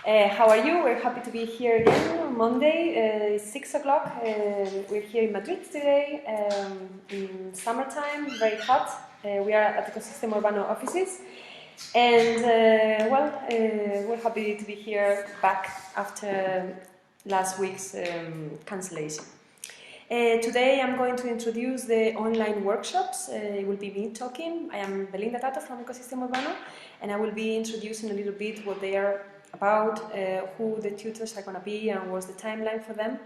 How are you? We're happy to be here again on Monday, 6 o'clock. We're here in Madrid today, in summertime, very hot. We are at Ecosistema Urbano offices. And, we're happy to be here back after last week's cancellation. Today I'm going to introduce the online workshops. It will be me talking. I am Belinda Tato from Ecosistema Urbano, and I will be introducing a little bit what they are about, who the tutors are going to be, and what's the timeline for them.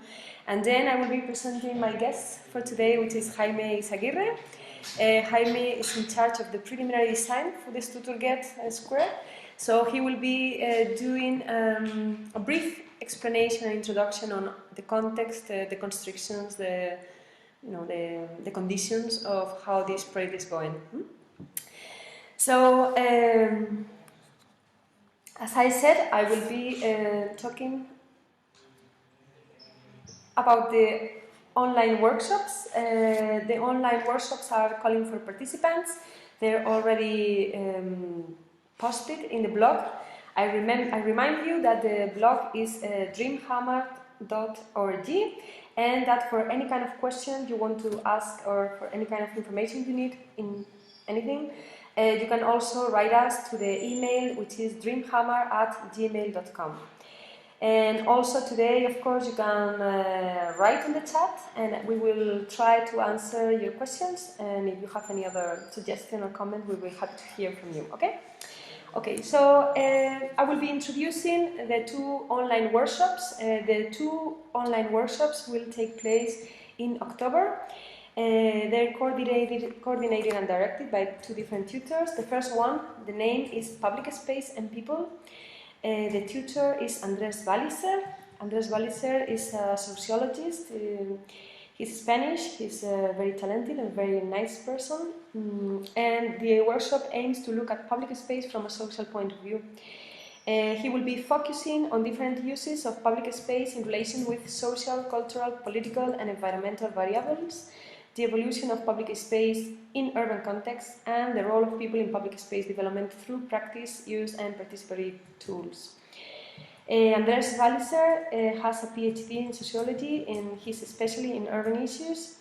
And then I will be presenting my guest for today, which is Jaime Izaguirre. Jaime is in charge of the preliminary design for the Stuttgart Square. So he will be doing a brief explanation and introduction on the context, the constrictions, the conditions of how this project is going. So, as I said, I will be talking about the online workshops. The online workshops are calling for participants. They're already posted in the blog. I remind you that the blog is dreamhamar.org, and that for any kind of question you want to ask or for any kind of information you need in anything, you can also write us to the email, which is dreamhamar@gmail.com. And also today, of course, you can write in the chat, and we will try to answer your questions. And if you have any other suggestion or comment, we will be happy to hear from you. Okay? Okay, so I will be introducing the two online workshops. The two online workshops will take place in October. They're coordinated and directed by two different tutors. The first one, the name is Public Space and People. The tutor is Andrés Walliser. Andrés Walliser is a sociologist. He's Spanish, he's a very talented and very nice person. And the workshop aims to look at public space from a social point of view. He will be focusing on different uses of public space in relation with social, cultural, political and environmental variables, the evolution of public space in urban contexts, and the role of people in public space development through practice, use and participatory tools. Andrés Walliser has a PhD in sociology, and he's especially in urban issues,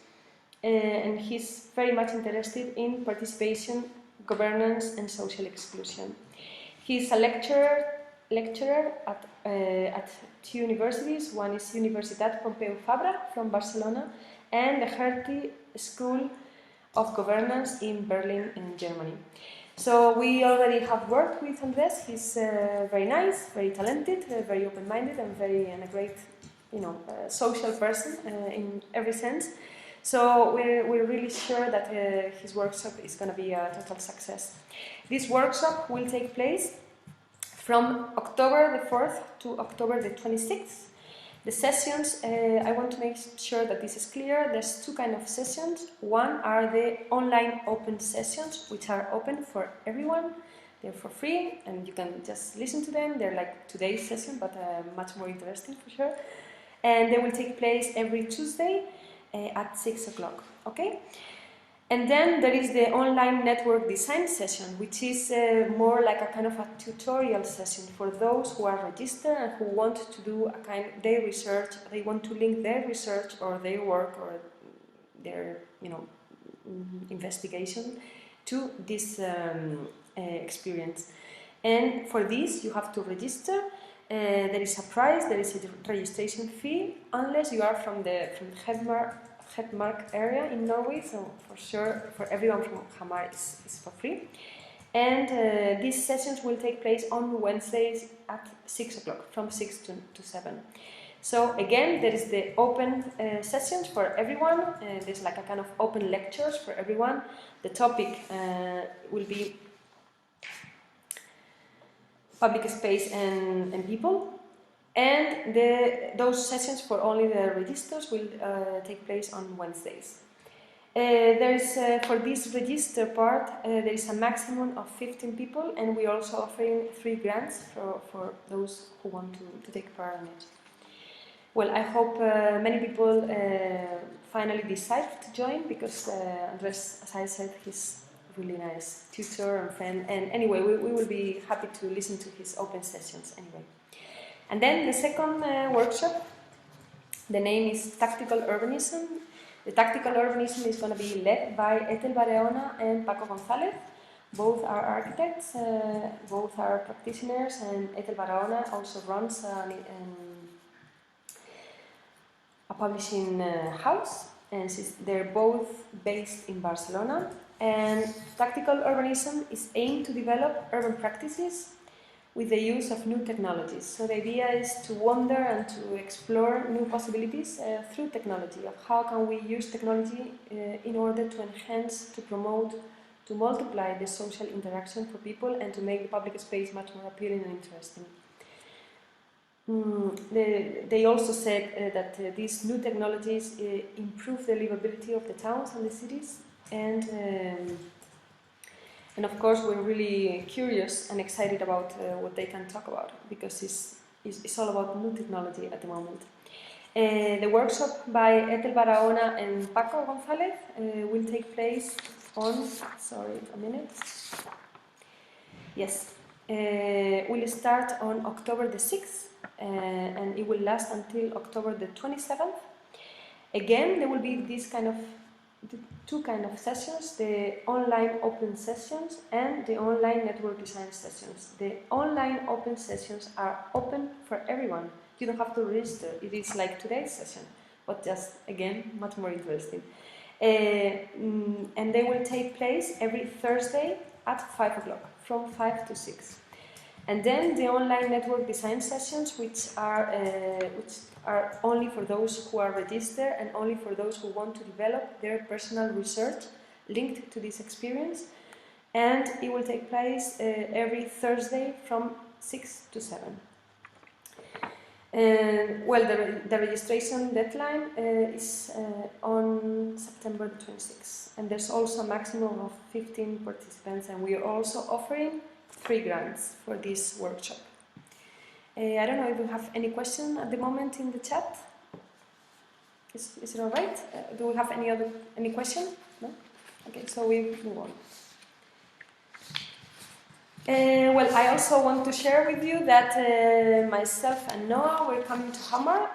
and he's very much interested in participation, governance and social exclusion. He's a lecturer at two universities. One is Universitat Pompeu Fabra from Barcelona, and the Hertie School of Governance in Berlin in Germany. So we already have worked with Andrés. He's very nice, very talented, very open-minded, and a great, social person in every sense. So we're really sure that his workshop is going to be a total success. This workshop will take place from October the 4th to October the 26th. The sessions, I want to make sure that this is clear. There's two kinds of sessions. One are the online open sessions, which are open for everyone. They're for free, and you can just listen to them. They're like today's session, but much more interesting for sure. And they will take place every Tuesday at 6 o'clock. Okay? And then there is the online network design session, which is more like a kind of a tutorial session for those who are registered and who want to do their research. They want to link their research or their work or their investigation to this experience. And for this, you have to register. There is a price. There is a registration fee, unless you are from the Hamar area in Norway, so for sure for everyone from Hamar is for free. And these sessions will take place on Wednesdays at 6 o'clock, from 6 to 7. So again, there is the open sessions for everyone. There's like a kind of open lectures for everyone. The topic will be public space and people. And those sessions for only the registers will take place on Wednesdays. For this register part, there is a maximum of 15 people, and we are also offering 3 grants for those who want to take part in it. Well, I hope many people finally decide to join, because Andrés, as I said, he's a really nice tutor and friend. And anyway, we will be happy to listen to his open sessions anyway. And then the second workshop, the name is Tactical Urbanism. The Tactical Urbanism is going to be led by Ethel Barahona and Paco González. Both are architects, both are practitioners, and Ethel Barahona also runs a publishing house, and they're both based in Barcelona. And Tactical Urbanism is aimed to develop urban practices with the use of new technologies. So the idea is to wonder and to explore new possibilities through technology, of how can we use technology in order to enhance, to promote, to multiply the social interaction for people and to make the public space much more appealing and interesting. They also said that these new technologies improve the livability of the towns and the cities, and of course, we're really curious and excited about what they can talk about, because it's all about new technology at the moment. The workshop by Ethel Barahona and Paco González will take place on, sorry, a minute. Yes, will start on October the 6th, and it will last until October the 27th. Again, there will be this kind of two kind of sessions, the online open sessions and the online network design sessions. The online open sessions are open for everyone. You don't have to register. It is like today's session, but just, again, much more interesting. And they will take place every Thursday at 5 o'clock, from 5 to 6. And then the online network design sessions, which are only for those who are registered and only for those who want to develop their personal research linked to this experience. And it will take place every Thursday from 6 to 7. Well, the registration deadline is on September the 26th. And there's also a maximum of 15 participants, and we are also offering 3 grants for this workshop. I don't know if you have any question at the moment in the chat. Is it all right? Do we have any question? No? Okay, so we move on. Well, I also want to share with you that myself and Noah, we're coming to Hamar.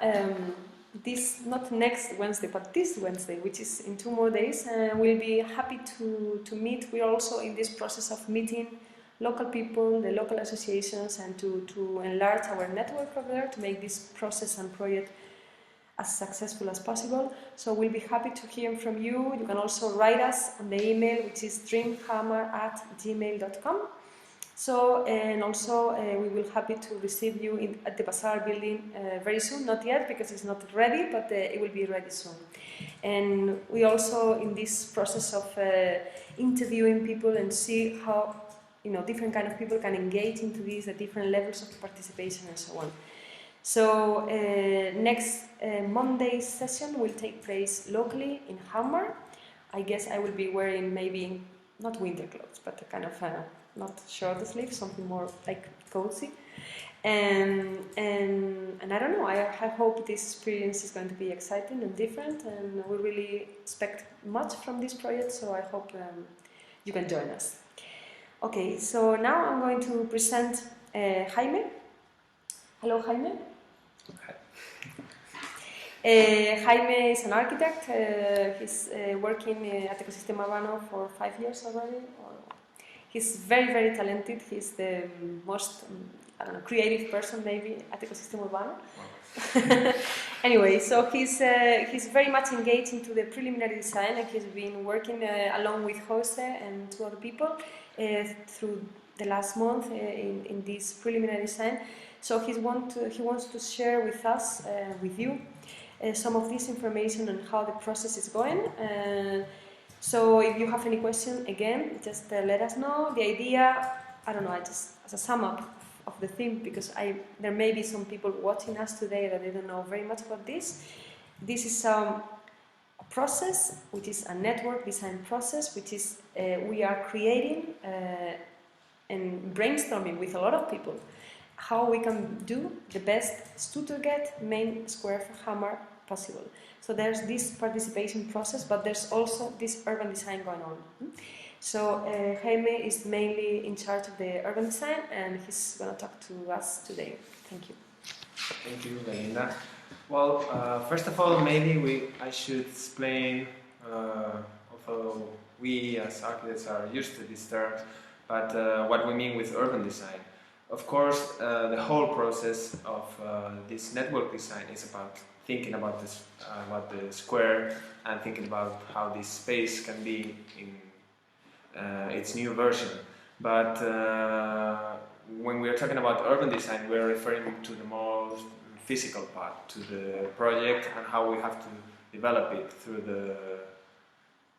This, not next Wednesday, but this Wednesday, which is in 2 more days. We'll be happy to meet. We're also in this process of meeting local people, the local associations, and to enlarge our network over there to make this process and project as successful as possible. So we'll be happy to hear from you. You can also write us on the email, which is dreamhammer@gmail.com. So, and also we will be happy to receive you at the Bazaar building very soon, not yet because it's not ready, but it will be ready soon. And we also in this process of interviewing people and see how different kind of people can engage into these at different levels of participation and so on. So next Monday's session will take place locally in Hamar. I guess I will be wearing maybe not winter clothes, but a kind of not short sleeves, something more like cozy. And I don't know. I hope this experience is going to be exciting and different, and we really expect much from this project. So I hope you can join us. Okay, so now I'm going to present Jaime. Hello, Jaime. Hi. Jaime is an architect. He's working at Ecosistema Urbano for 5 years already. He's very, very talented. He's the most creative person maybe at Ecosistema Urbano. Anyway, so he's very much engaged into the preliminary design, and he's been working along with Jose and 2 other people through the last month in this preliminary design. So he wants to share with us, with you, some of this information on how the process is going. So if you have any question, again, just let us know. The idea, I don't know, just as a sum up of the theme, because there may be some people watching us today that they don't know very much about this. This is a process, which is a network design process, which is we are creating and brainstorming with a lot of people how we can do the best Stuttgart main square for Hamar possible. So there's this participation process, but there's also this urban design going on. So Jaime is mainly in charge of the urban design, and he's going to talk to us today. Thank you. Thank you, Belinda. Well, first of all, maybe I should explain, although we as architects are used to these terms, but what we mean with urban design. Of course, the whole process of this network design is about thinking about this, about the square, and thinking about how this space can be in its new version. But when we're talking about urban design, we're referring to the most physical part, to the project and how we have to develop it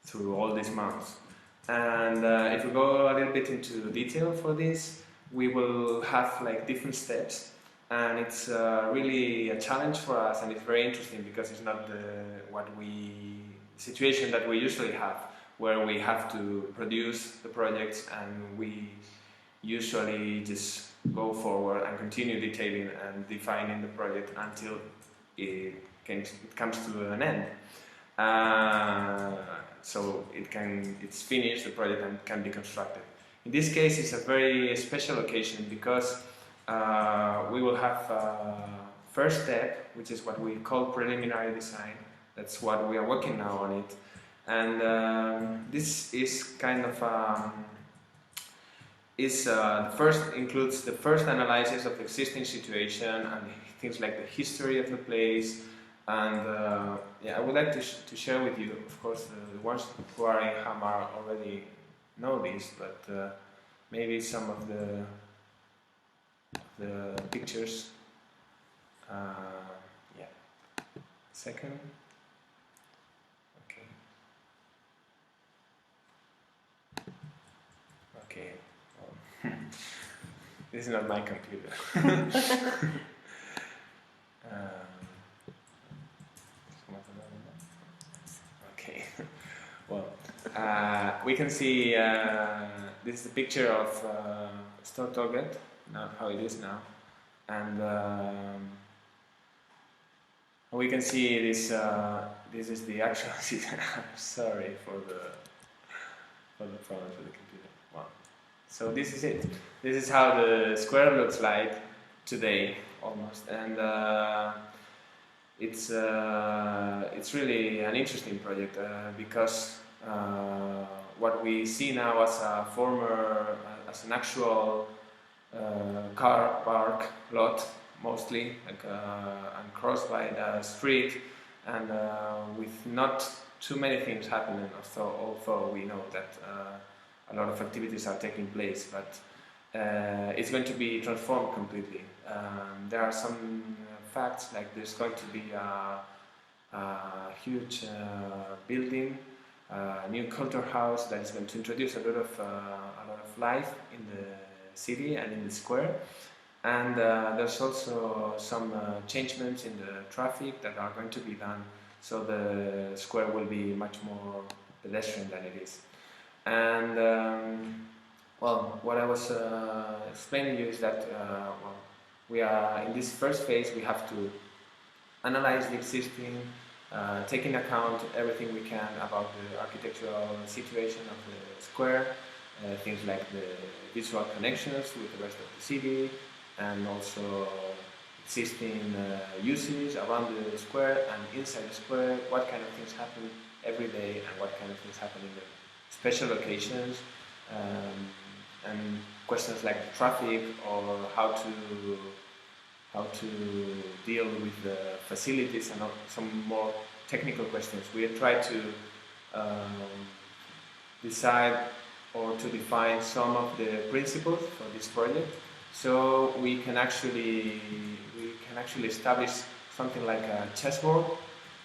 through all these months. And if we go a little bit into detail for this, we will have like different steps, and it's really a challenge for us, and it's very interesting because it's not the situation that we usually have, where we have to produce the projects and we usually just go forward and continue detailing and defining the project until it comes to an end. So it's finished, the project, and can be constructed. In this case, it's a very special occasion because we will have first step, which is what we call preliminary design. That's what we are working now on it. And this is kind of the first includes the first analysis of the existing situation and things like the history of the place. And yeah, I would like to share with you, of course, the ones who are in Hamar already know this, but maybe some of the pictures. Yeah. Second. Okay. Okay. Well, this is not my computer. Okay. Well, we can see this is a picture of Store Target, now how it is now, and we can see this. This is the actual. Sorry for the problem with the computer. Well, so this is it. This is how the square looks like today, almost, and it's really an interesting project because what we see now as as an actual car park lot, mostly, like, and crossed by the street, and with not too many things happening, although we know that a lot of activities are taking place, but it's going to be transformed completely. There are some facts, like there's going to be a huge building, a new culture house that is going to introduce a lot of life in the city and in the square. And there's also some changements in the traffic that are going to be done, so the square will be much more pedestrian than it is. And well, what I was explaining you is that well, we are in this first phase. We have to analyze the existing, take into account everything we can about the architectural situation of the square, things like the visual connections with the rest of the city, and also existing uses around the square and inside the square, what kind of things happen every day and what kind of things happen in the special occasions, and questions like the traffic or how to deal with the facilities and some more technical questions. We have tried to decide or to define some of the principles for this project, so we can actually establish something like a chessboard,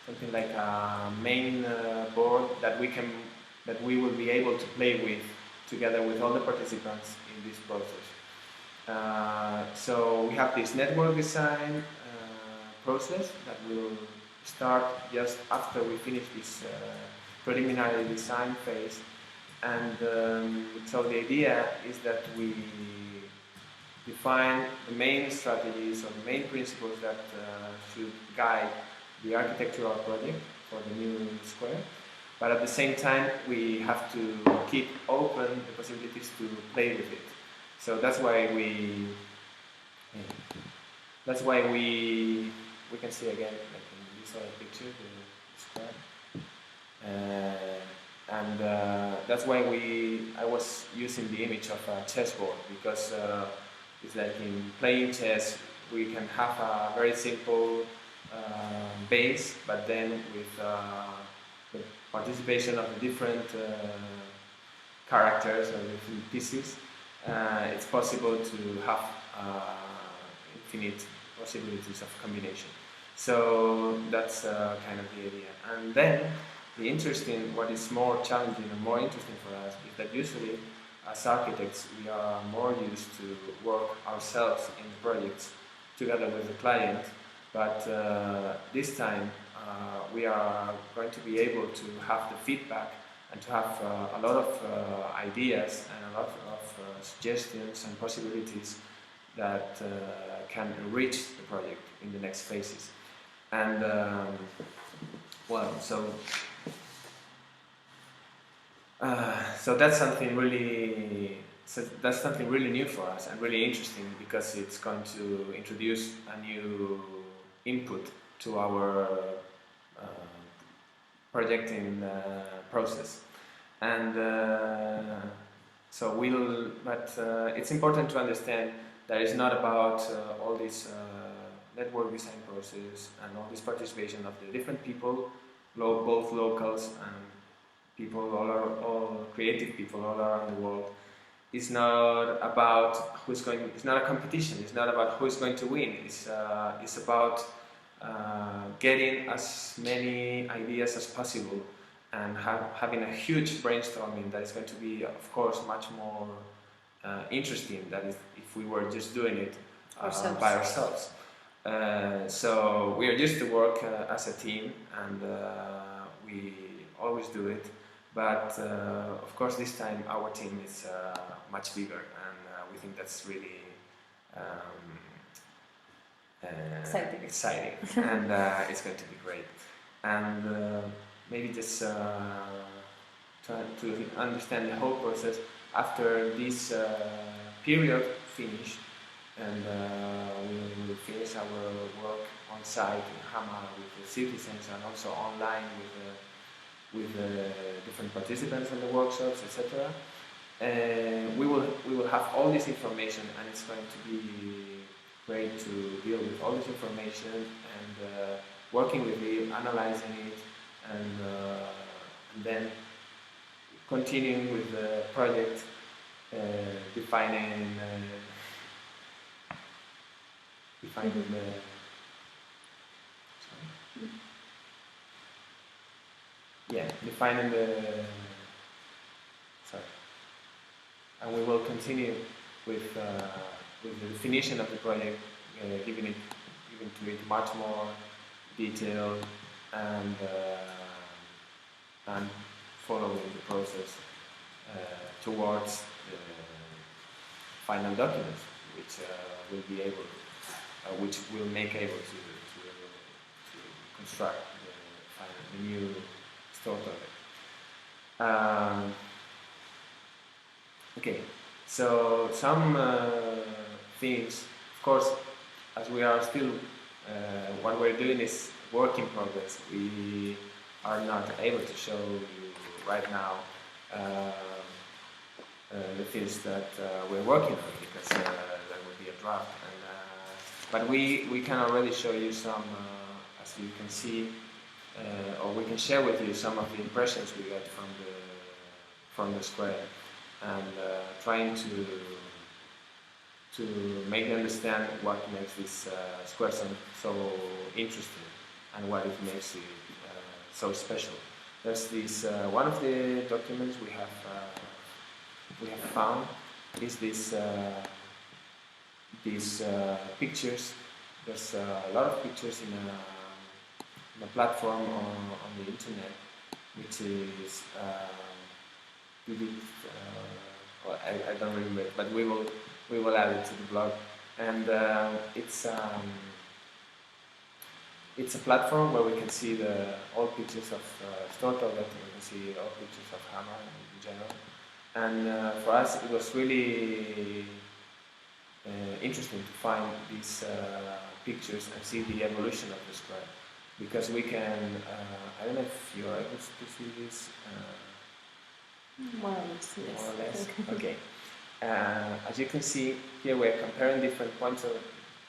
something like a main board that we will be able to play with together with all the participants in this process. So we have this network design process that will start just after we finish this preliminary design phase, and so the idea is that we define the main strategies or the main principles that should guide the architectural project for the new square, but at the same time we have to keep open the possibilities to play with it. So that's why that's why we can see again, like in this other picture, the square. That's why I was using the image of a chessboard, because it's like in playing chess we can have a very simple base, but then with the participation of the different characters or different pieces, it's possible to have infinite possibilities of combination. So that's kind of the idea. And then what is more challenging and more interesting for us is that usually as architects we are more used to work ourselves in the projects together with the client, but this time we are going to be able to have the feedback and to have a lot of ideas and a lot of suggestions and possibilities that can enrich the project in the next phases. And so that's something really new for us and really interesting, because it's going to introduce a new input to our projecting process. And but it's important to understand that it's not about all this network design process and all this participation of the different people, both locals and people, all creative people all around the world. It's not about it's not a competition, it's not about who's going to win, it's about getting as many ideas as possible and having a huge brainstorming that is going to be, of course, much more interesting than if we were just doing it by ourselves. So we are used to work as a team, and we always do it. But of course, this time our team is much bigger, and we think that's really exciting. And it's going to be great. And maybe just try to understand the whole process after this period finished, and we will finish our work on site in Hamar with the citizens, and also online with the different participants in the workshops, etc. And we will have all this information, and it's going to be great to deal with all this information and working with it, analyzing it, and then continuing with the project, defining and we will continue with the definition of the project, giving to it much more detail, and following the process towards the final documents, which will make able to construct the new store toilet. Okay, so some things, of course, as we are still, what we're doing is work in progress. We are not able to show you right now the things that we're working on, because that would be a draft. But we can already show you some, as you can see, or we can share with you some of the impressions we got from the square, and trying to make them understand what makes this square so interesting and what it makes it so special. There's this one of the documents we have found is these pictures. There's a lot of pictures in a platform on the internet, which is I don't remember it, but we will add it to the blog. And it's a platform where we can see all pictures of Stortorget, and we can see all pictures of Hamar in general. And for us, it was really interesting to find these pictures and see the evolution of the square, because we can. I don't know if you are able to see this. More or less, yes. More or less. Okay. As you can see here, we're comparing different points of,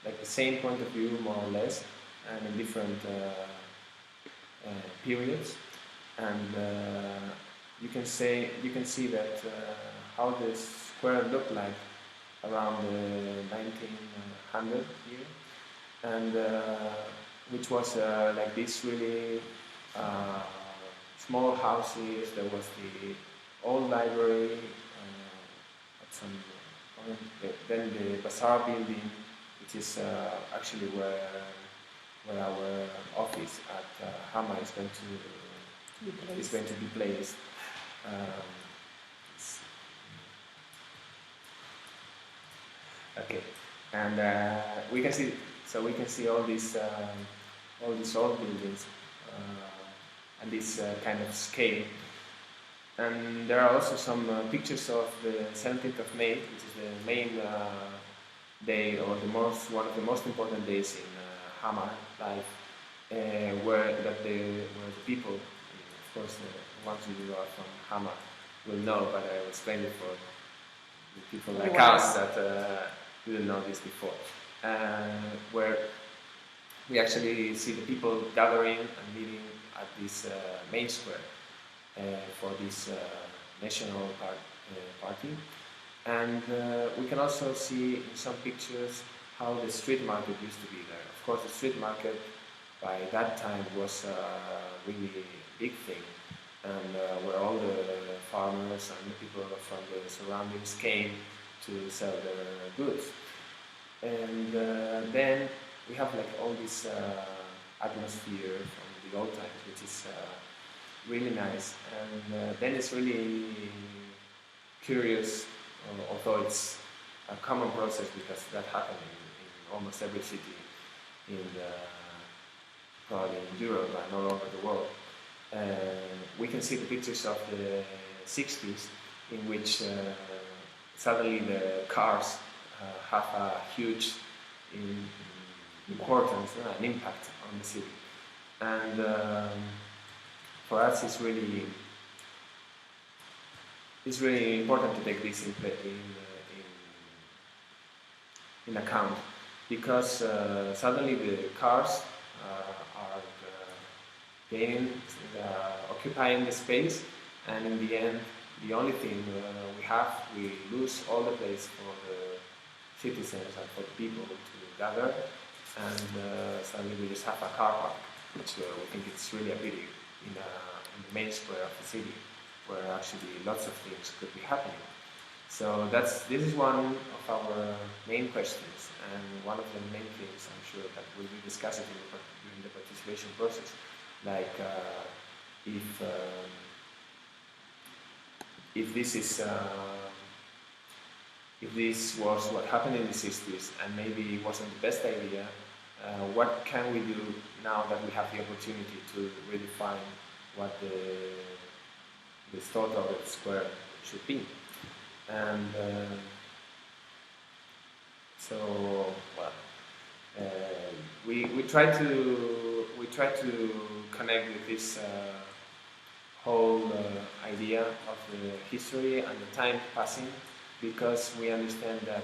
like the same point of view, more or less, and in different periods, and you can see that how the square looked like around the 1900 year, and which was like this really small houses. There was the old library at some point, then the bazaar building, which is actually where our office at Hamar is going to be placed. Okay, and we can see all these old buildings and this kind of scale. And there are also some pictures of the 17th of May, which is the main day, or one of the most important days in Hamar life, where the people, of course, the ones who are from Hamar will know, but I will explain it for the people like us that didn't know this before, where we actually see the people gathering and meeting at this main square for this national party. And we can also see in some pictures how the street market used to be there. Of course, the street market by that time was a really big thing, and where all the farmers and the people from the surroundings came to sell their goods. And then we have like all this atmosphere from the old times, which is really nice. And then it's really curious, although it's a common process because that happened in almost every city probably in Europe and all over the world. We can see the pictures of the 60s in which suddenly the cars have a huge importance, an impact on the city. And for us it's really important to take this in account, because suddenly the cars are occupying the space, and in the end the only thing we lose all the place for the citizens and for the people to gather, and suddenly we just have a car park, which we think it's really a pity in the main square of the city, where actually lots of things could be happening. So this is one of our main questions, and one of the main things I'm sure that will be discussed during the participation process, like if this was what happened in the 60s and maybe it wasn't the best idea, what can we do now that we have the opportunity to redefine what the thought of the square should be? And we try to connect with this whole idea of the history and the time passing, because we understand that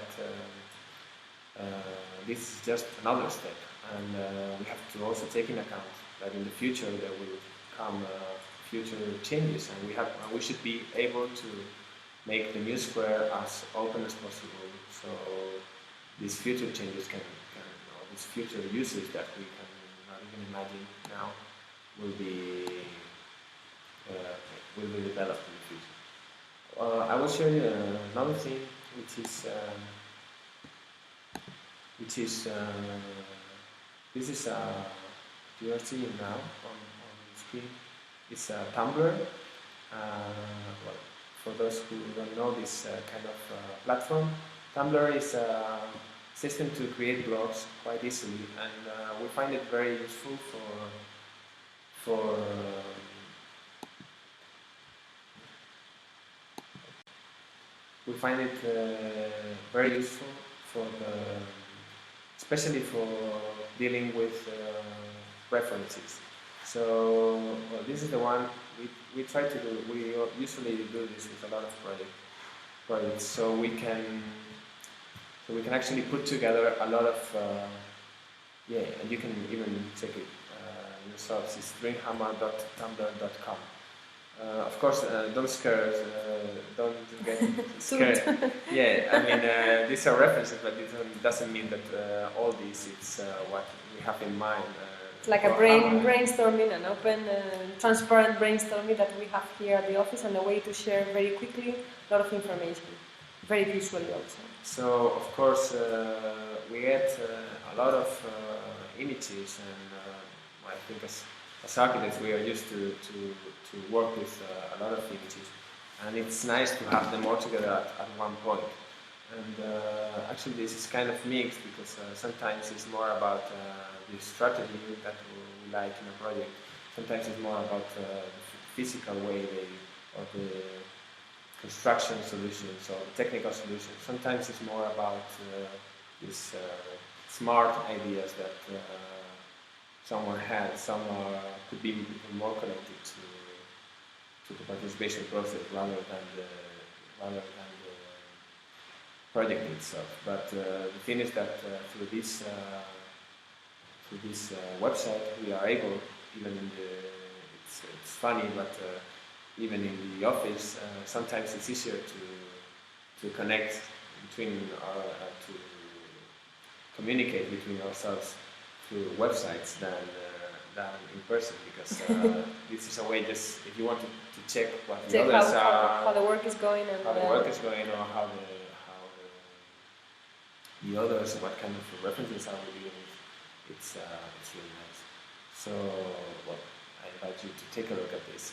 this is just another step, and we have to also take into account that in the future there will come future changes, and we should be able to make the new square as open as possible, so these future changes or these future uses that we can not even imagine now will be developed in the future. I will show you another thing, which is this is you are seeing now on the screen. It's a Tumblr. Well, for those who don't know this kind of platform, Tumblr is a system to create blogs quite easily, and we find it very useful especially for dealing with references. So well, this is the one we try to do. We usually do this with a lot of projects, so we can actually put together a lot of and you can even check it yourselves. It's dreamhammer.tumblr.com. Of course, don't don't get scared. Yeah, I mean, these are references, but it doesn't mean that all these it's what we have in mind. It's like a brainstorming, an open, transparent brainstorming that we have here at the office, and a way to share very quickly a lot of information, very visually also. So, of course, we get a lot of images, and I think as architects we are used to work with a lot of images, and it's nice to have them all together at one point. And actually this is kind of mixed, because sometimes it's more about the strategy that we like in a project. Sometimes it's more about the physical way or the construction solutions or technical solutions. Sometimes it's more about these smart ideas that someone had. Some could be even more connected to the participation process rather than the project itself. But the thing is that through this website we are able, even in it's funny, but even in the office, sometimes it's easier to connect between to communicate between ourselves through websites than in person, because this is a way, just if you want to check what the others how the work is going, and how the work is going, or how the others, what kind of references are we dealing with. It's really nice. So well, I invite you to take a look at this.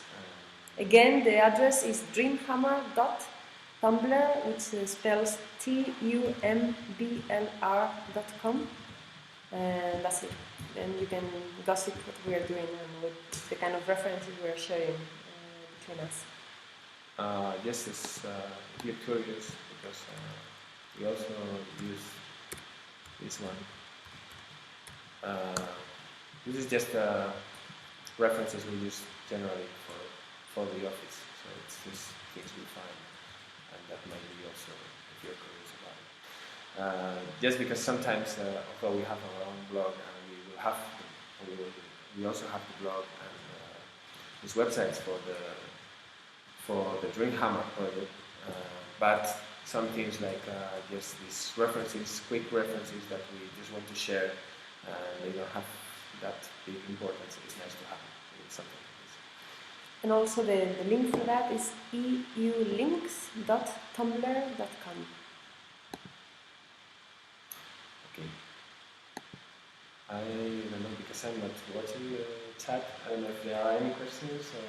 Again, the address is dreamhammer.tumblr, which spells TUMBLR.com, and that's it. Then you can gossip what we are doing and with the kind of references we are sharing between us. Yes, it's if you're curious, because we also use this one. This is just references we use generally for the office, so it's just things we find, and that might be also if you're curious about it. Just because sometimes, although we have our own blog, and we also have the blog and these websites for the Dreamhammer project, but some things like just these references, quick references that we just want to share, they don't have that big importance. It's nice to have something like this. And also the link for that is eulinks.tumblr.com. Okay. I don't know, because I'm not watching the chat. I don't know if there are any questions or.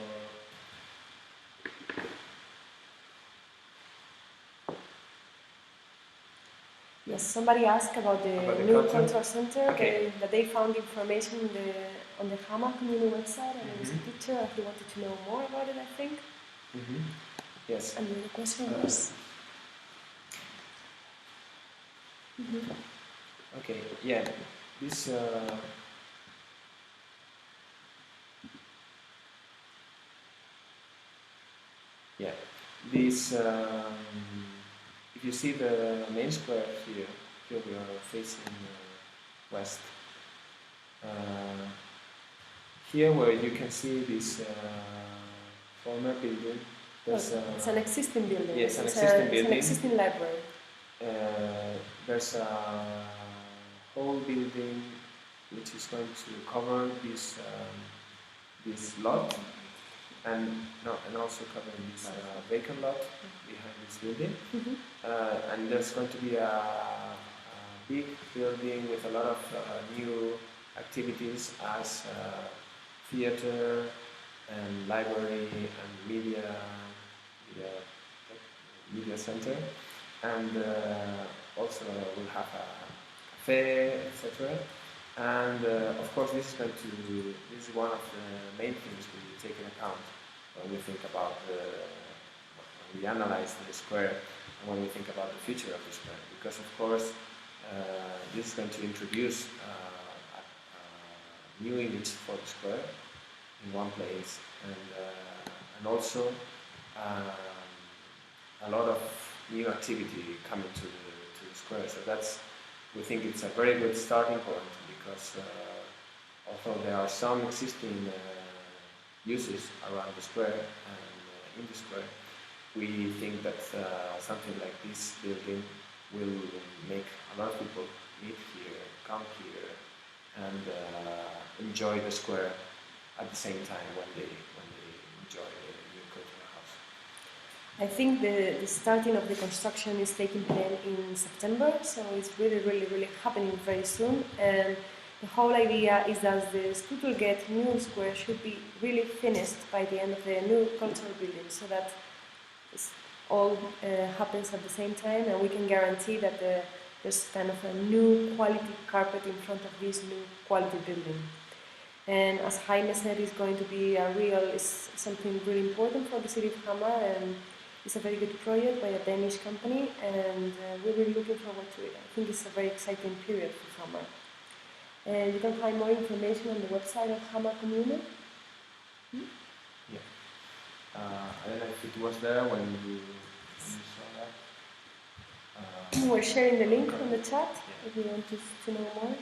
Yes, somebody asked about the new control center. Okay. That they found information on the Hamar community website, and there was a picture, and he wanted to know more about it, I think. Yes. And the question was? Okay, yeah, this if you see the main square here we are facing west. Here where you can see this former building, it's an existing building. Yes, an existing building. It's an existing library. There's a whole building which is going to cover this lot, and also covering this vacant lot behind this building. And there's going to be a big building with a lot of new activities as theater and library and media center, and also we'll have a cafe, etc. And of course, this is one of the main things we take into account when we think about when we analyze the square and when we think about the future of the square, because of course this is going to introduce a new image for the square in one place, and also a lot of new activity coming to the square. So we think it's a very good starting point, because although there are some existing uses around the square and in the square, we think that something like this building will make a lot of people meet here, come here, and enjoy the square at the same time when they enjoy the new cultural house. I think the starting of the construction is taking place in September, so it's really happening very soon. And the whole idea is that the Stuttgart new square should be really finished by the end of the new cultural building, so that all happens at the same time, and we can guarantee that there's kind of a new quality carpet in front of this new quality building. And as Jaime said, it's going to be it's something really important for the city of Hamar, and it's a very good project by a Danish company, and we're really looking forward to it. I think it's a very exciting period for Hamar. And you can find more information on the website of Hamar Kommune. Yeah. I don't know if it was there when you saw that. We're sharing the link on the chat if you want to know more.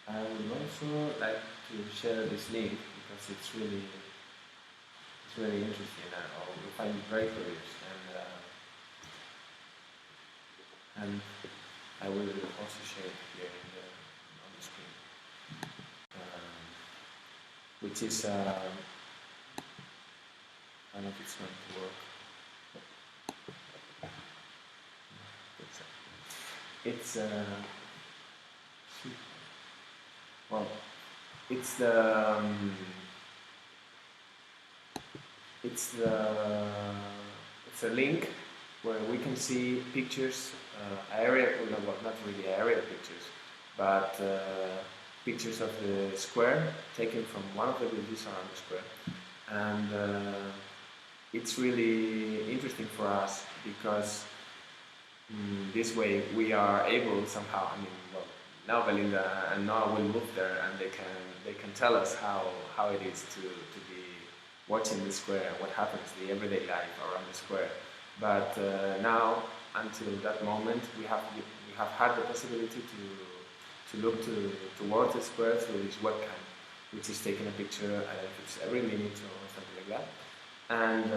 I would also like to share this link because it's really interesting, and we find it very curious, and I will also share it here on the screen, which is I don't know if it's going to work. It's well, it's a link where we can see pictures, not really aerial pictures, but pictures of the square taken from one of the buildings around the square, and it's really interesting for us because this way we are able somehow. Now Belinda and Noah will move there, and they can tell us how it is to be watching the square and what happens, the everyday life around the square. But now, until that moment, we have had the possibility to look towards the square through this webcam, which is taking a picture, if it's every minute or something like that, and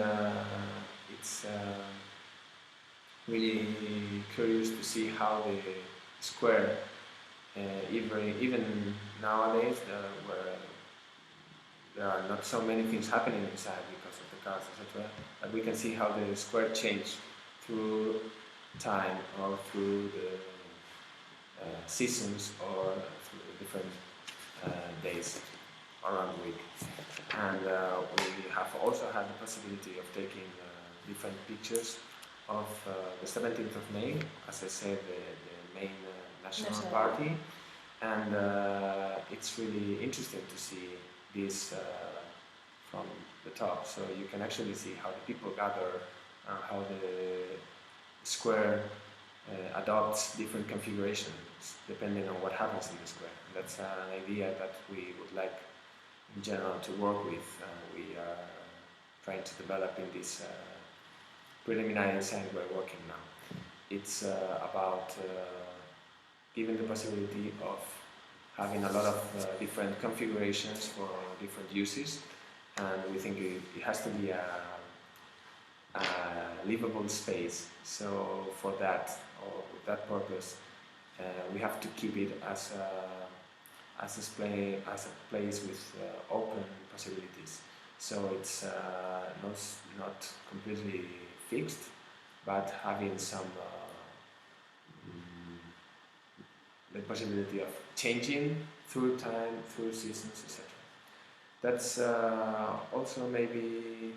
it's really curious to see how the square, even nowadays, where there are not so many things happening inside because of the cars, etc., but we can see how the square changed through time or through the seasons or through different days around the week. And we have also had the possibility of taking different pictures of the 17th of May, as I said, the main national party, and it's really interesting to see this from the top. So you can actually see how the people gather, how the square adopts different configurations depending on what happens in the square. That's an idea that we would like in general to work with. We are trying to develop in this preliminary design we're working now. It's about giving the possibility of having a lot of different configurations for different uses, and we think it has to be a livable space. So for that, or with that purpose, we have to keep it as a place with open possibilities. So it's not completely fixed, but having some the possibility of changing through time, through seasons, etc. That's also maybe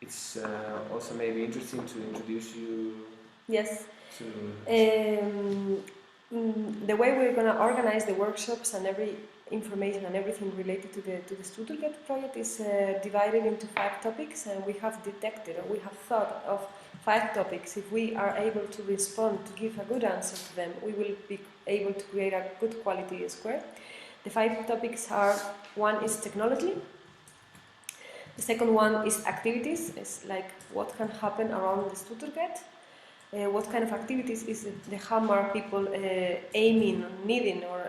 interesting to introduce you. Yes. To the way we're going to organize the workshops and every information and everything related to the Stuttgart project is divided into 5 topics, and we have detected, or we have thought of 5 topics. If we are able to respond, to give a good answer to them, we will be able to create a good quality square. The 5 topics are: one is technology, the second one is activities, it's like what can happen around the Stuttgart, what kind of activities is the Hamar people aiming, needing, or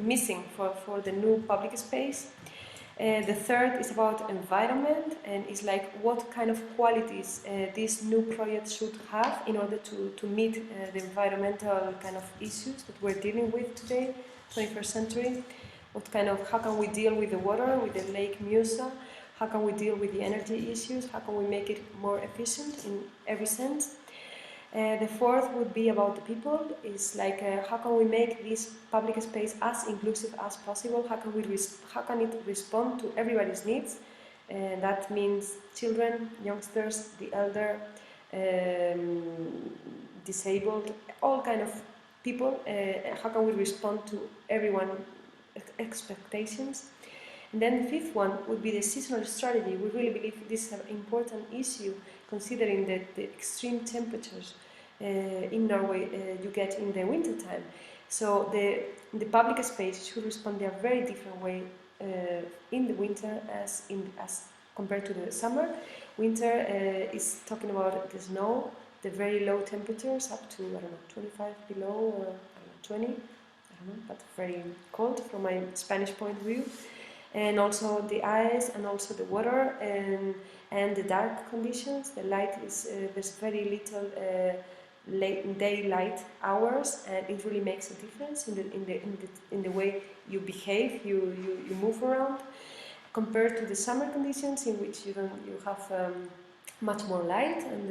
missing for the new public space. The third is about environment, and is like what kind of qualities this new project should have in order to meet the environmental kind of issues that we're dealing with today, 21st century. How can we deal with the water, with the Lake Musa? How can we deal with the energy issues? How can we make it more efficient in every sense? The fourth would be about the people. It's like how can we make this public space as inclusive as possible? How can it respond to everybody's needs? That means children, youngsters, the elder, disabled, all kind of people. How can we respond to everyone's expectations? And then the fifth one would be the seasonal strategy. We really believe this is an important issue, considering that the extreme temperatures in Norway you get in the winter time. So the public space should respond in a very different way in the winter as compared to the summer. Winter is talking about the snow, the very low temperatures up to, I don't know, 25 below, or I don't know, 20, I don't know, but very cold from my Spanish point of view. And also the ice, and also the water, and the dark conditions. The light is there's very little daylight hours, and it really makes a difference in the way you behave, you move around, compared to the summer conditions, in which you have much more light, and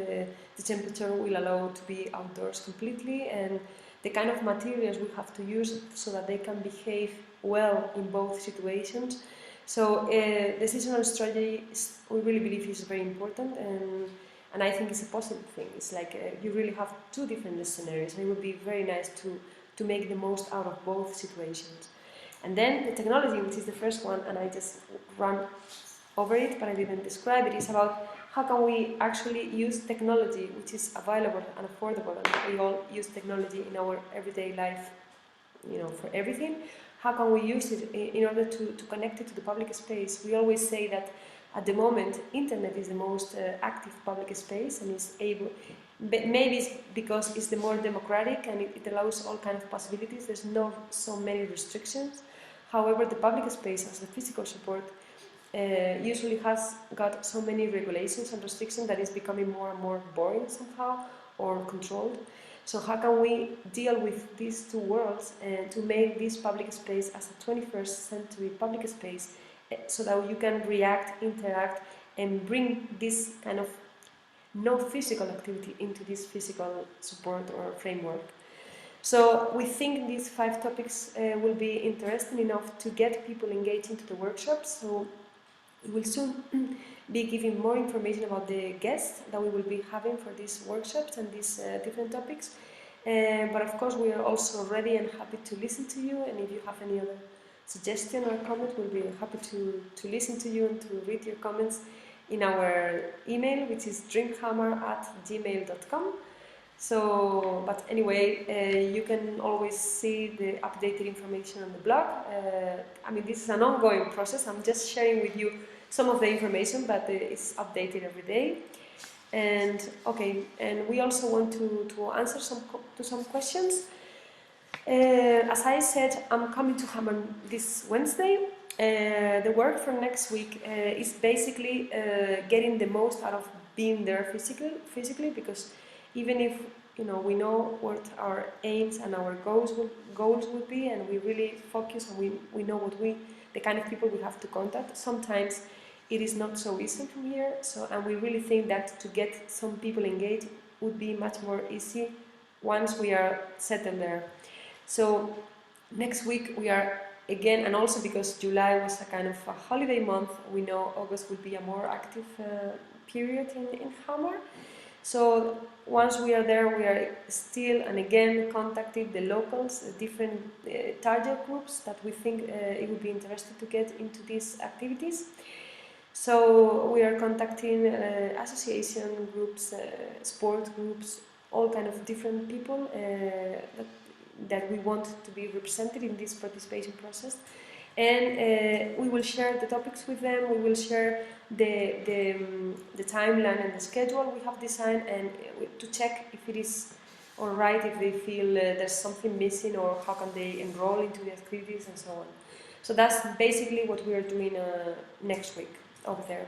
the temperature will allow to be outdoors completely, and the kind of materials we have to use so that they can behave well in both situations. So the seasonal strategy we really believe is very important, and I think it's a positive thing. It's like you really have two different scenarios, and it would be very nice to make the most out of both situations. And then the technology, which is the first one, and I just ran over it, but I didn't describe it, is about how can we actually use technology which is available and affordable, and we all use technology in our everyday life, for everything. How can we use it in order to connect it to the public space? We always say that at the moment, internet is the most active public space, and is able, maybe it's because it's the more democratic, and it allows all kinds of possibilities. There's not so many restrictions. However, the public space as a physical support usually has got so many regulations and restrictions that it's becoming more and more boring somehow, or controlled. So how can we deal with these two worlds and to make this public space as a 21st century public space, so that you can react, interact, and bring this kind of no physical activity into this physical support or framework. So we think these 5 topics will be interesting enough to get people engaged into the workshops. So we will soon be giving more information about the guests that we will be having for these workshops and these different topics. But of course, we are also ready and happy to listen to you, and if you have any other suggestion or comment, we'll be happy to listen to you and to read your comments in our email, which is dreamhammer@gmail.com. So, but anyway, you can always see the updated information on the blog. I mean, this is an ongoing process. I'm just sharing with you some of the information, but it's updated every day. And okay, and we also want to answer some questions. As I said, I'm coming to Hamar this Wednesday. The work for next week is basically getting the most out of being there physically, because even if we know what our aims and our goals would be, and we really focus, and we know the kind of people we have to contact. Sometimes it is not so easy from here. So, and we really think that to get some people engaged would be much more easy once we are settled there. So next week we are again, and also because July was a kind of a holiday month, we know August will be a more active period in Hamar. So once we are there, we are still and again contacting the locals, different target groups that we think it would be interested to get into these activities. So we are contacting association groups, sport groups, all kind of different people that we want to be represented in this participation process. and we will share the topics with them. We will share the timeline and the schedule we have designed, and to check if it is alright, if they feel there's something missing, or how can they enroll into the activities and so on. So that's basically what we are doing next week over there.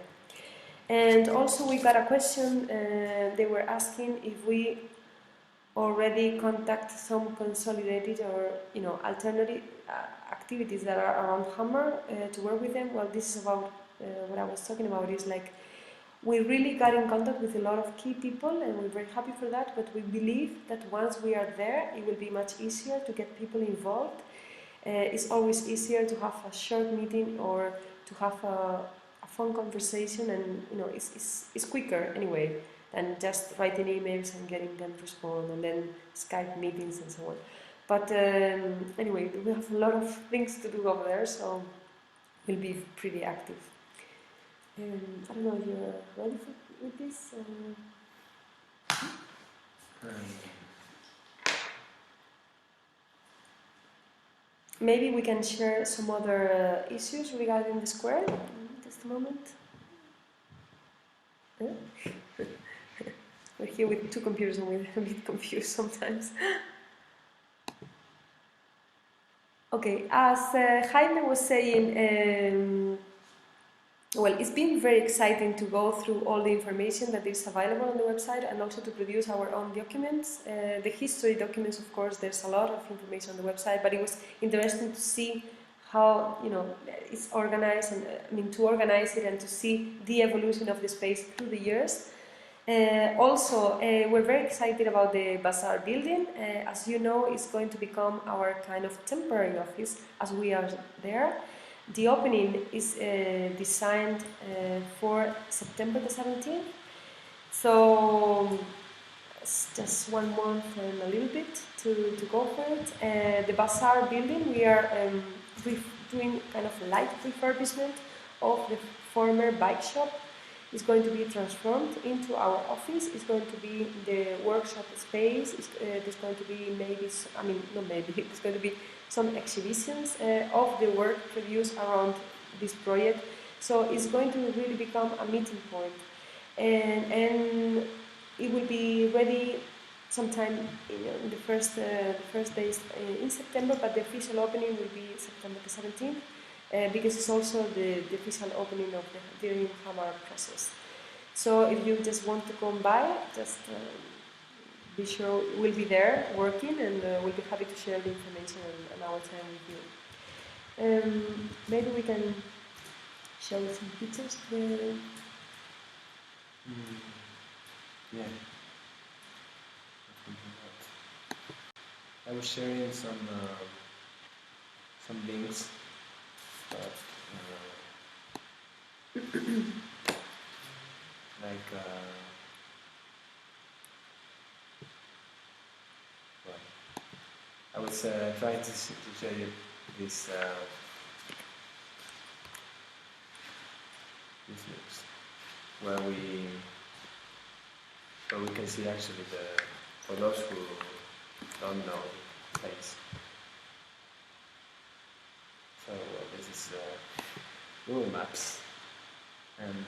And also we got a question, they were asking if we already contact some consolidated or alternative activities that are around Hamar to work with them. Well, this is about what I was talking about, is like we really got in contact with a lot of key people, and we're very happy for that, but we believe that once we are there, it will be much easier to get people involved. It's always easier to have a short meeting or to have a phone conversation, and it's quicker anyway than just writing emails and getting them to respond, and then Skype meetings and so on. But anyway, we have a lot of things to do over there, so we'll be pretty active. I don't know if you're ready with this? Maybe we can share some other issues regarding the square. Just a moment. We're here with two computers and we're a bit confused sometimes. Okay, as Jaime was saying, well, it's been very exciting to go through all the information that is available on the website, and also to produce our own documents. The history documents, of course, there's a lot of information on the website, but it was interesting to see how it's organized, and to organize it and to see the evolution of the space through the years. Also, we're very excited about the bazaar building. As you know, it's going to become our kind of temporary office as we are there. The opening is designed for September the 17th, so it's just 1 month and a little bit to go for it. The bazaar building, we are doing kind of light refurbishment of the former bike shop. It's going to be transformed into our office. It's going to be the workshop space. There's going to be it's going to be some exhibitions of the work produced around this project. So it's going to really become a meeting point. And it will be ready sometime in the first days in September, but the official opening will be September the 17th. Because it's also the official opening of the Dream Hamar process. So if you just want to come by, just be sure we'll be there working, and we'll be happy to share the information and our time with you. Maybe we can show some pictures. Yeah. I was sharing some links. I was trying to show you this links where we can see actually for those who don't know the place. So this is Google Maps, and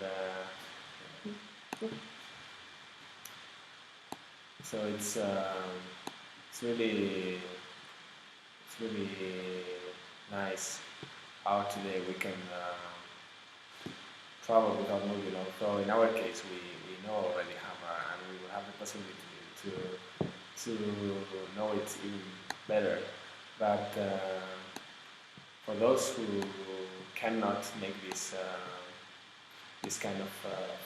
so it's really nice how today we can travel without moving. So in our case, we know already Hamar, and we will have the possibility to know it even better. But for those who cannot make this kind of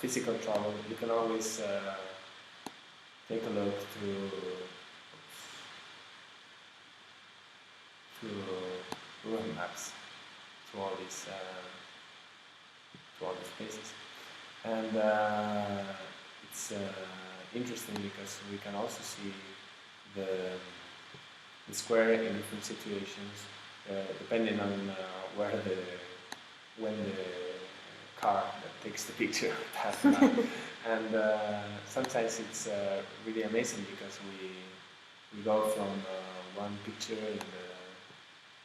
physical travel, you can always take a look to Google Maps to all these places, and it's interesting because we can also see the square in different situations. Depending on when the car that takes the picture passes by. And sometimes it's really amazing because we go from one picture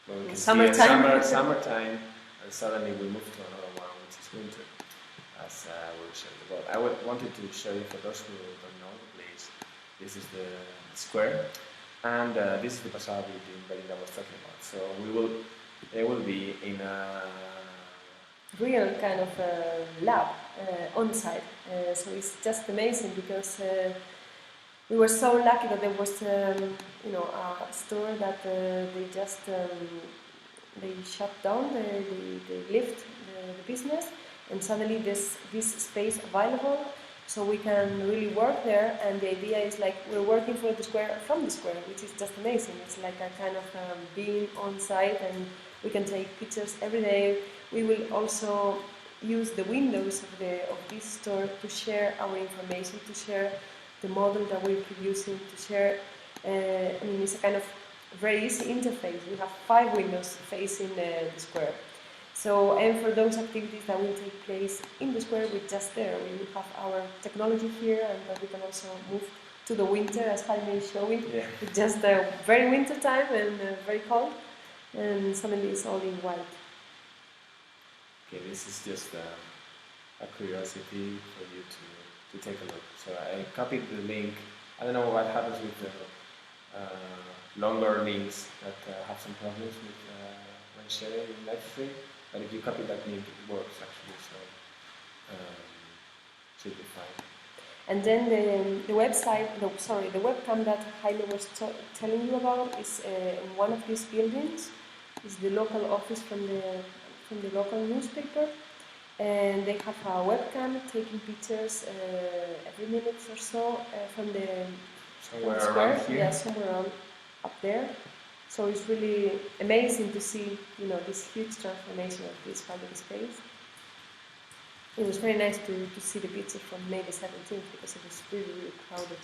where we it's Summertime. summertime, and suddenly we move to another one, which is winter, as we'll show you. Well, wanted to show you, for those who don't know the place, this is the square, and this is the Pasada building that I was talking about. So they will be in a real kind of lab on site. So it's just amazing because we were so lucky that there was, a store that they just they shut down, they left the business, and suddenly there's this space available, so we can really work there. And the idea is like we're working from the square, which is just amazing. It's like a kind of being on site, and we can take pictures every day. We will also use the windows of this store to share our information, to share the model that we're producing, to share. It's a kind of very easy interface. We have 5 windows facing the square. So, and for those activities that will take place in the square, we're just there. We will have our technology here, and that we can also move to the winter, as Jaime is showing. yeah. It's just very winter time and very cold, and suddenly it's all in white. Okay, this is just a curiosity for you to take a look. So I copied the link. I don't know what happens with the longer links that have some problems with when sharing in live stream. But if you copy that link, it works actually. So should be fine. And then the website, the webcam that Jaime was telling you about is in one of these buildings. It's the local office from the local newspaper, and they have a webcam taking pictures every minute or so from the somewhere square. around here. Yeah, somewhere around up there. So it's really amazing to see, this huge transformation of this public space. It was very nice to see the picture from May the 17th because it was really, really crowded.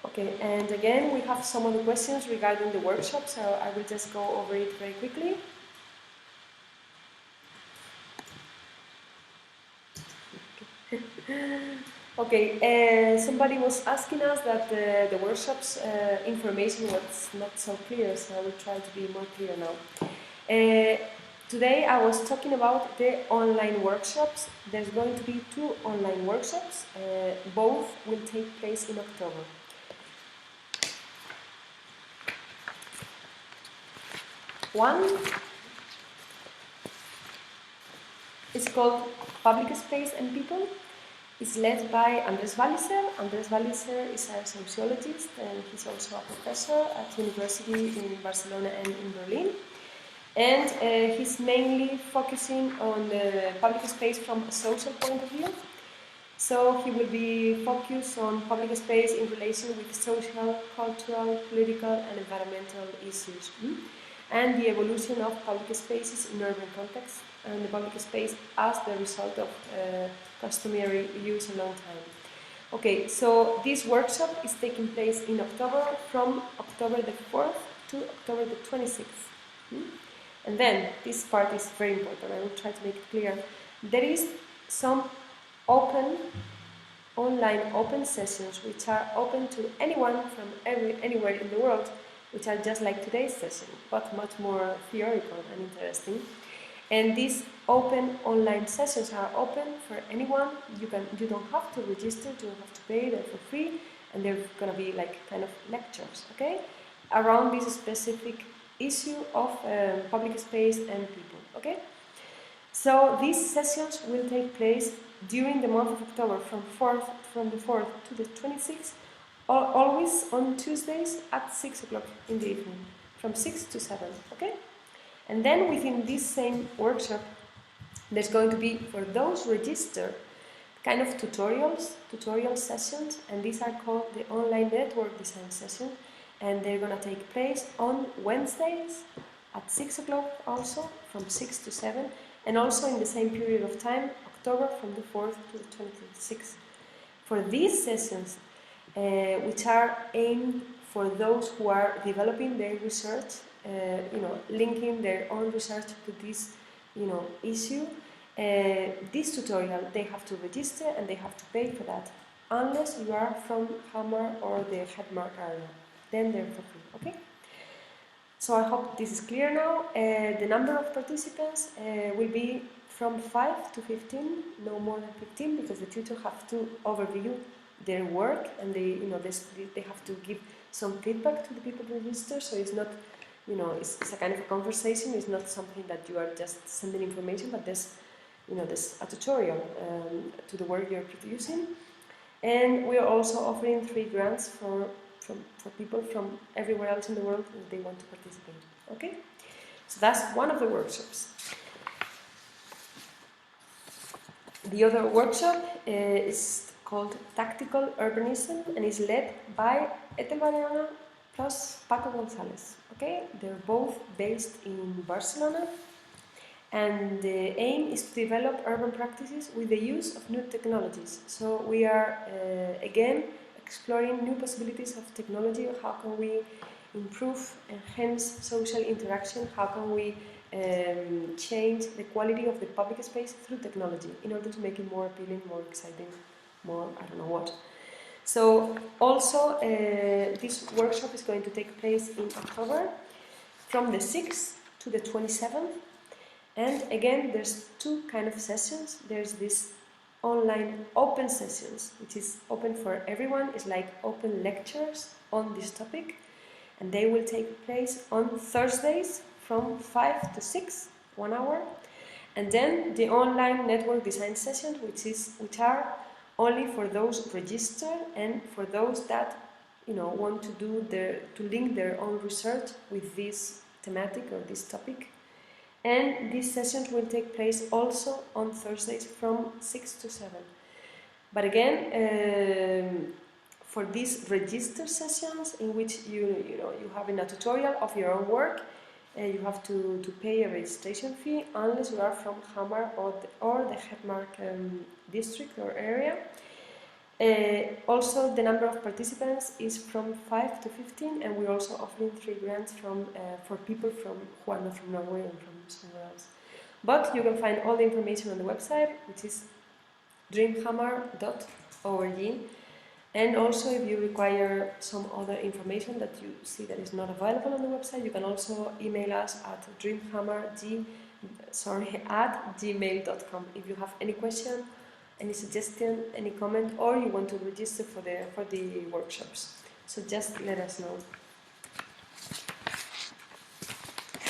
Okay, and again, we have some other questions regarding the workshop, so I will just go over it very quickly. Okay, somebody was asking us that the workshop's information was not so clear, so I will try to be more clear now. Today I was talking about the online workshops. There's going to be 2 online workshops. Both will take place in October. One is called Public Space and People. It's led by Andrés Walliser. Andrés Walliser is a sociologist, and he's also a professor at university in Barcelona and in Berlin. And he's mainly focusing on the public space from a social point of view. So he will be focused on public space in relation with social, cultural, political and environmental issues, and the evolution of public spaces in urban contexts, and the public space as the result of customary use a long time. Okay, so this workshop is taking place in October, from October the 4th to October the 26th. And then, this part is very important, I will try to make it clear. There is some online open sessions which are open to anyone from anywhere in the world, which are just like today's session, but much more theoretical and interesting. And these open online sessions are open for anyone. You don't have to register, you don't have to pay, they're for free, and they're gonna be like kind of lectures, okay? Around this specific issue of public space and people, okay? So these sessions will take place during the month of October, from the 4th to the 26th, always on Tuesdays at 6 o'clock in the evening, from 6 to 7, okay? And then within this same workshop, there's going to be, for those registered, kind of tutorial sessions, and these are called the online network design sessions, and they're going to take place on Wednesdays at 6 o'clock also, from 6 to 7, and also in the same period of time, October, from the 4th to the 26th. For these sessions, which are aimed for those who are developing their research, linking their own research to this, issue, this tutorial, they have to register and they have to pay for that, unless you are from Hamar or the Hamar area. Then they're for free, okay? So I hope this is clear now. The number of participants will be from 5 to 15, no more than 15, because the tutors have to overview their work and they have to give some feedback to the people registered. So it's not, it's a kind of a conversation. It's not something that you are just sending information, but there's a tutorial to the work you're producing. And we are also offering 3 grants for people from everywhere else in the world if they want to participate. Okay? So that's one of the workshops. The other workshop is called Tactical Urbanism and is led by Etel Barahona plus Paco González. Okay? They're both based in Barcelona. And the aim is to develop urban practices with the use of new technologies. So we are, again, exploring new possibilities of technology. How can we improve, enhance social interaction? How can we change the quality of the public space through technology in order to make it more appealing, more exciting, more I don't know what. So also this workshop is going to take place in October from the 6th to the 27th. And again, there's 2 kind of sessions. There's this online open sessions, which is open for everyone. It's like open lectures on this topic. And they will take place on Thursdays from 5 to 6, 1 hour. And then the online network design sessions, which are only for those registered and for those that want to link their own research with this thematic or this topic. And these sessions will take place also on Thursdays from 6 to 7. But again, for these registered sessions in which you have a tutorial of your own work, you have to pay a registration fee unless you are from Hamar or the Hamar district or area. Also, the number of participants is from 5 to 15, and we're also offering 3 grants for people who are not from Norway and from somewhere else. But you can find all the information on the website, which is dreamhammer.org. And also, if you require some other information that you see that is not available on the website, you can also email us at dreamhammer@gmail.com if you have any question, any suggestion, any comment, or you want to register for the workshops. So just let us know.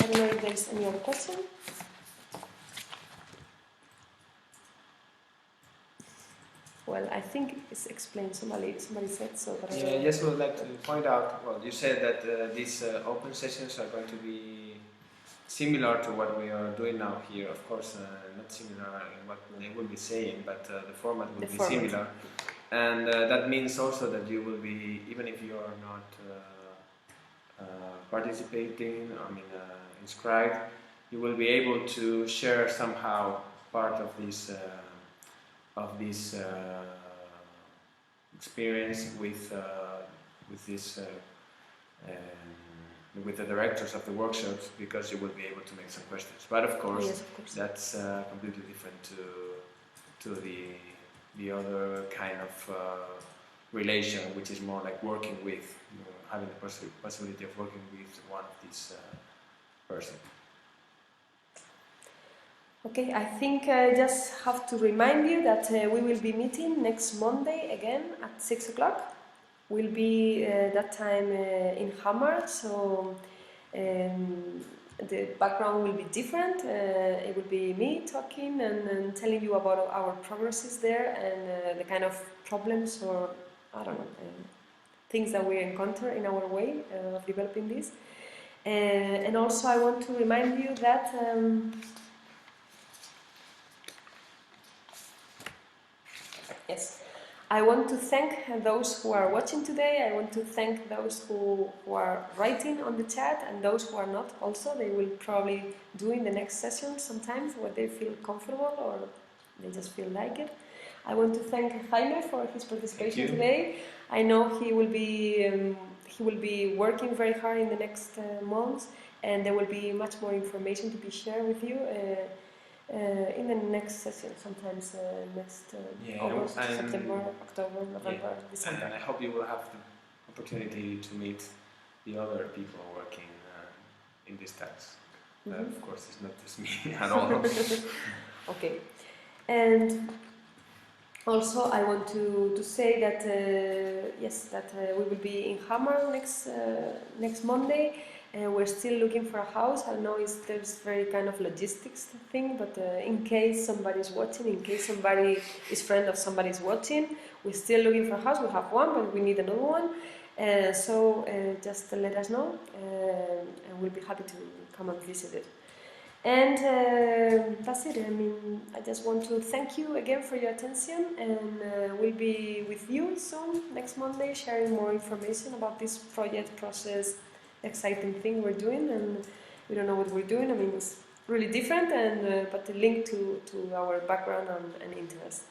I don't know if there's any other question. Well, I think it's explained. Somebody said so. But yeah, I just would like to point out. Well, you said that these open sessions are going to be similar to what we are doing now here. Of course, not similar in what they will be saying, but the format will be similar. And that means also that you will be, even if you are not participating, inscribed, you will be able to share somehow part of this experience with the directors of the workshops, because you will be able to make some questions. But of course, yes, that's completely different to the other kind of relation, which is more like working with, having the possibility of working with one of these persons. Okay, I think I just have to remind you that we will be meeting next Monday again at 6 o'clock. We'll be that time in Hamar, so the background will be different. It will be me talking and telling you about our progresses there and the kind of problems or, I don't know, things that we encounter in our way of developing this. And also I want to remind you that yes, I want to thank those who are watching today. I want to thank those who are writing on the chat and those who are not also. They will probably do in the next session sometimes where they feel comfortable or they just feel like it. I want to thank Jaime for his participation today. I know he will be working very hard in the next months, and there will be much more information to be shared with you in the next session, sometimes next August, September, October, November, December. And I hope you will have the opportunity to meet the other people working these tasks. Mm-hmm. Of course, it's not just me at all. Okay, and also I want to say that yes, that we will be in Hamar next Monday. We're still looking for a house. I know there's very kind of logistics thing, but in case somebody's watching, in case somebody is friend of somebody's watching, we're still looking for a house. We have one, but we need another one. So just let us know, and we'll be happy to come and visit it. And that's it. I mean, I just want to thank you again for your attention, and we'll be with you soon, next Monday, sharing more information about this project process, exciting thing we're doing. And we don't know what we're doing. I mean, it's really different, and but linked to our background and interest.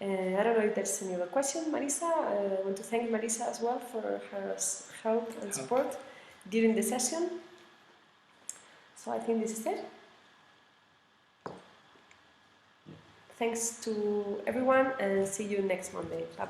I don't know if there's any other question, Marisa. I want to thank Marisa as well for her help and support during the session. So I think this is it. Thanks to everyone, and see you next Monday. Bye.